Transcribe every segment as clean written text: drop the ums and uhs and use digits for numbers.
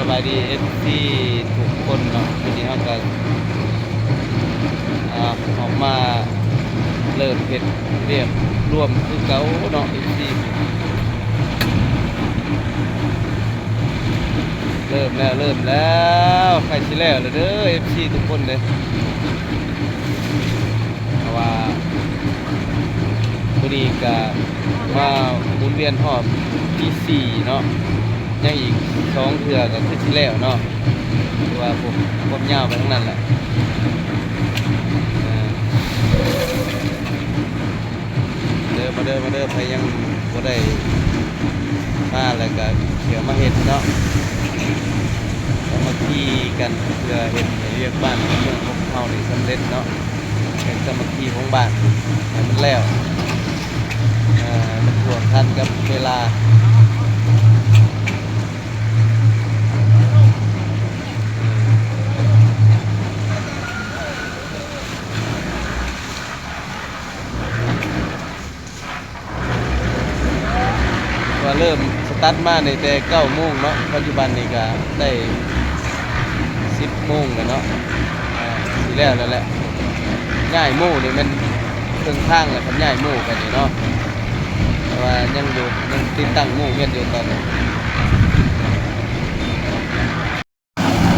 บายดีเอฟซีทุกคนเนาะวันนี้เราก็ออกมาเริ่มเฮ็ดเรียบร่วมคือเก่าเนาะเอฟซีเริ่มแล้วใครสิแล้วเด้อเอฟซีทุกคนเลยเพราะว่าวันนี้ก็มาหมุนเวียนหอบที่สี่เนาะยังอีก2 เทื่อก็คือสิแล้วเนาะคือว่าผมยาวไปทั้งนั้นแหละมาเด้อไปยังบ่ได้มาแล้วก็เดี๋ยวมาเฮ็ดเนาะแล้วมาขี่กันเพื่อเฮ็ดให้เรียกบ้านเมืองของเฮานี่สำเร็จเนาะเป็นสามัคคีของบ้านให้มันแล้วมันท่วงทันกับเวลาว่าเริ่มสตาร์ทมาในแต่9 โมงเนาะปัจจุบันนี่ก็ได้10 โมงแล้วเนาะสิแล้วแหละง่ายหมู่นี่มันครึ่งทางแล้วครับง่ายหมู่กันนี่เนาะแต่ว่ายังติดตั้งหมู่เวียนอยู่ตอนนี้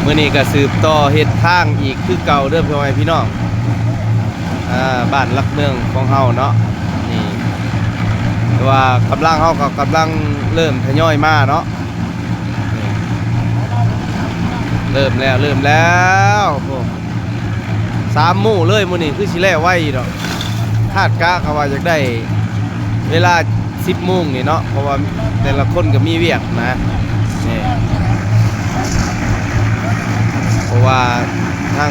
มื้อนี้ก็สืบต่อเฮ็ดทางอีกคือเก่าเด้อพ่อแม่พี่น้องบ้านรักเมืองของเฮาเนาะนี่แต่ว่ากำลังเฮาก็กำลังเริ่มทยอยมาเนาะเริ่มแล้วโอ้3 หมู่เลยมื้อนี้คือสิแล้วไว้ดอกคาดกะเขาว่าอยากได้เวลา10 โมงนี่เนาะเพราะว่าแต่ละคนก็มีเวียกนะนี่เพราะว่าทาง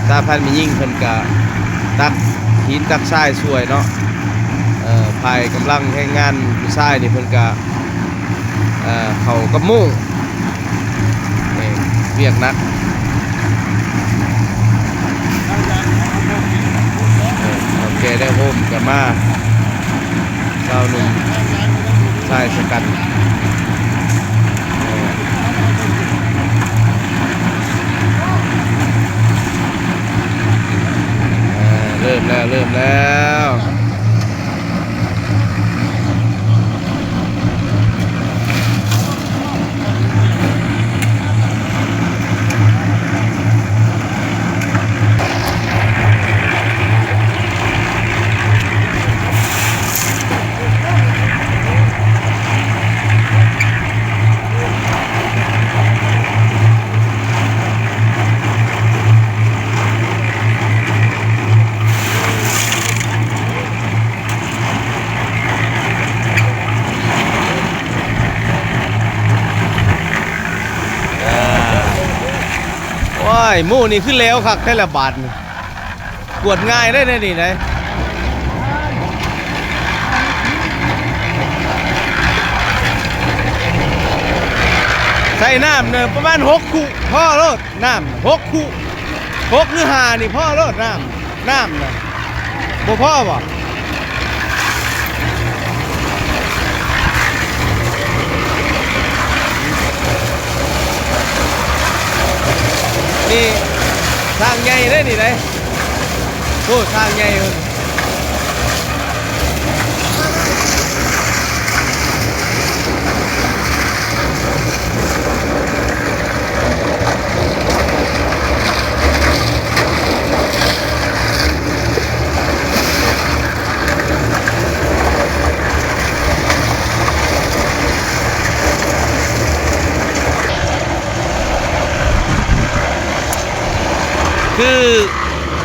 ตาพันมียิ่งเพิ่นก็ตักหินตักทรายสวยเนาะภายกำลังแรงงานผู้ชายนี่เพิ่นก็เขากับมุ่งเวียกนักโอเคได้โฮมกับมาเจ้าหนุ่มชายสกัดเริ่มแล้วว้ายหมู่นี่ขึ้นแล้วครับแค่ละบาทกวดง่ายได้ในนี่นะใส่น้ำเนี่ยประมาณ6 คู่พ่อรถน้ำ6 คู่6 หรือ 5นี่พ่อรถน้ำนะบ่พ่อบ่นี่ทางใหญ่ได้นี่เลยโอ้ทางใหญ่เลยคือ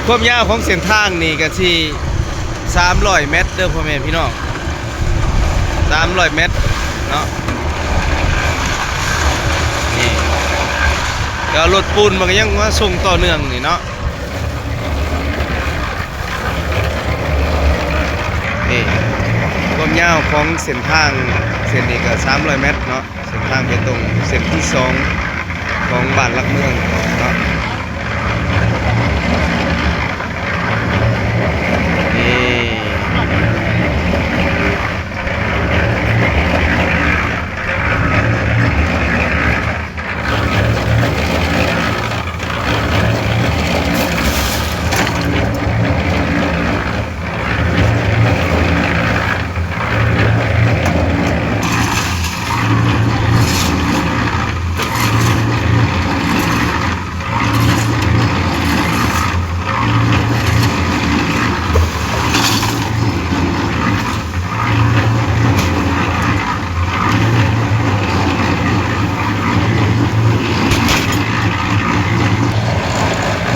ความยาวของเส้นทางนี่ก็ที่300 เมตรเด้อพ่อแม่พี่น้อง300 เมตรเนาะนี่ก็รถปูนมันก็ยังมาส่งต่อเนื่องนี่เนาะนี่ความยาวของเส้นทางเส้นนี้ก็300 เมตรเนาะเส้นทางไปตรงเส้นที่2ของบ้านรักเมืองเนาะ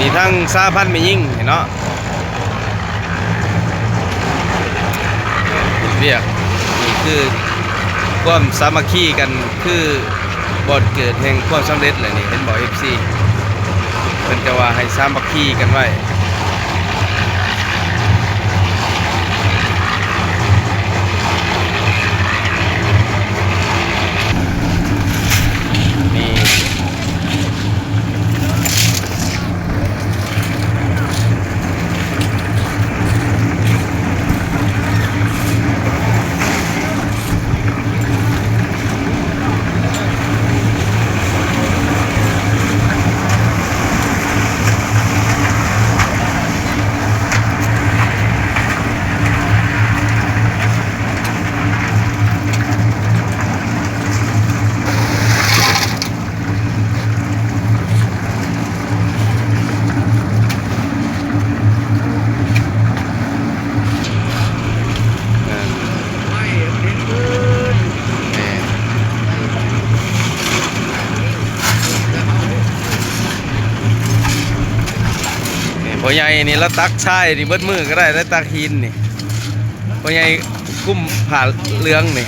นี่ทั้งสาพันธ์ไม่ยิ่งเนาะเรียกนี่คือความสามัคคีกันคือบอดเกิดแห่งความสำเร็จเลยนี่เป็นบ่อ FC เพิ่นจะว่าให้สามัคคีกันไว้นี่พ่อใหญ่นี่แล้วตักชายนี่เบิดมือก็ได้แล้วตักหินนี่พ่อใหญ่กุ้มผ่าเรืองนี่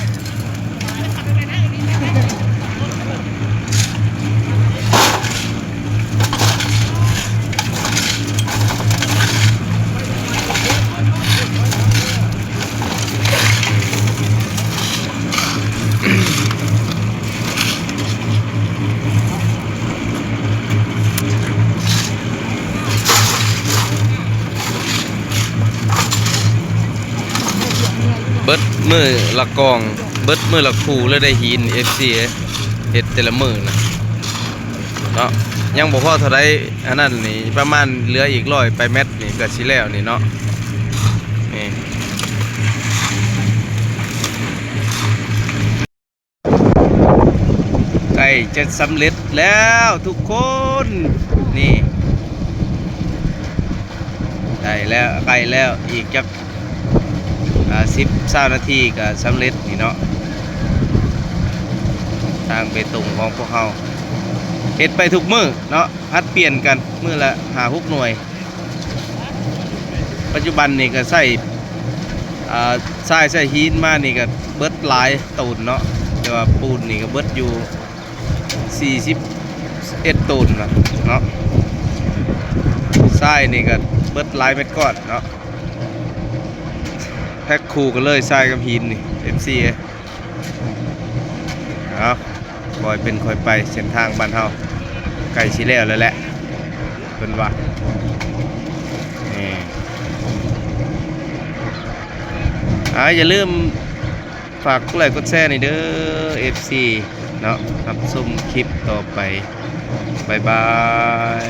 เบิดมือละกองเบิดมือละคู่แล้วได้หิน FC เฮ็ดแต่ละมือนะเนาะยังบ่พอเท่าไรอันนั้นนี่ประมาณเหลืออีก100ไปเม็ดนี่ก็สิแล้วนี่เนาะนี่ใกล้จะสำเร็จแล้วทุกคนนี่ได้แล้วใกล้แล้วอีกจัก10-20 นาทีก็สำเร็จนี่เนาะทางเบตงของพวกเราเฮ็ดไปทุกมื้อเนาะพัดเปลี่ยนกันมื้อละ5-6 หน่วยปัจจุบันนี่ก็ใส่หินมานี่ก็เบิดหลายตูนเนาะแต่ว่าปูนนี่ก็เบิดอยู่41ตูนเนาะทรายนี่ก็เบิดหลายเม็ดก้อนเนาะแพ็คคู่กันเลยทรายกับหินนี่ FC เอาคอยเป็นคอยไปเส้นทางบ้านเฮาใกล้สิแล้วแหละเพิ่นว่านี่อย่าลืมฝากกดไลค์กดแชร์หน่อยเด้อ FC เนาะรับชมคลิปต่อไปบ๊ายบาย